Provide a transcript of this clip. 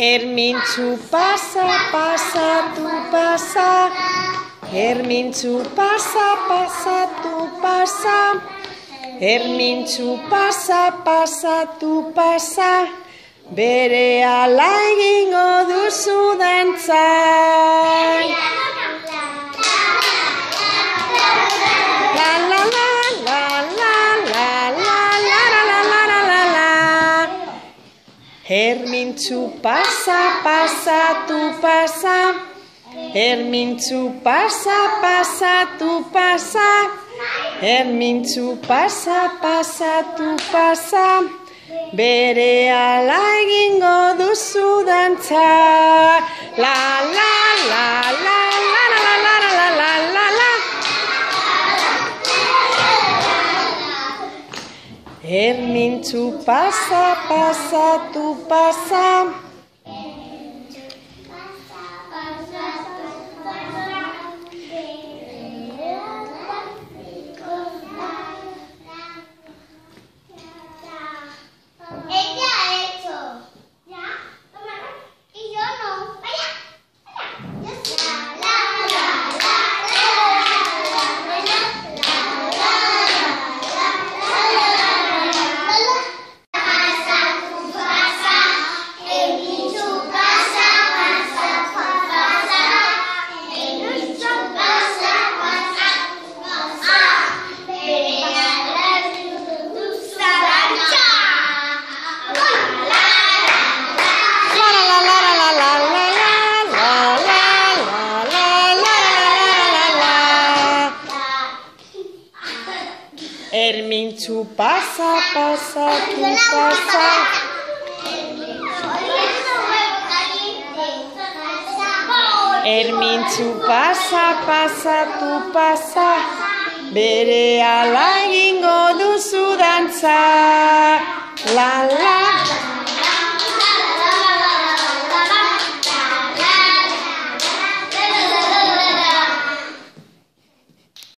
Ermintzu pasa, pasatu pasa. Ermintzu pasa, pasatu pasa. Ermintzu pasa, pasatu pasa. Berehala egingo duzu dantza. La la la la la la la la la la la la. Ermintzu pasa, pasatu pasa. Ermintzu pasa, pasatu pasa. Ermintzu pasa, pasatu pasa. Berehala egingo duzu dantza. La la la la la la la la la la la. Ermintzu pasa, pasatu pasa. Ermintzu pasa, pasatu pasa. Ermintzu pasa, pasatu pasa. Berehala egingo duzu dantza.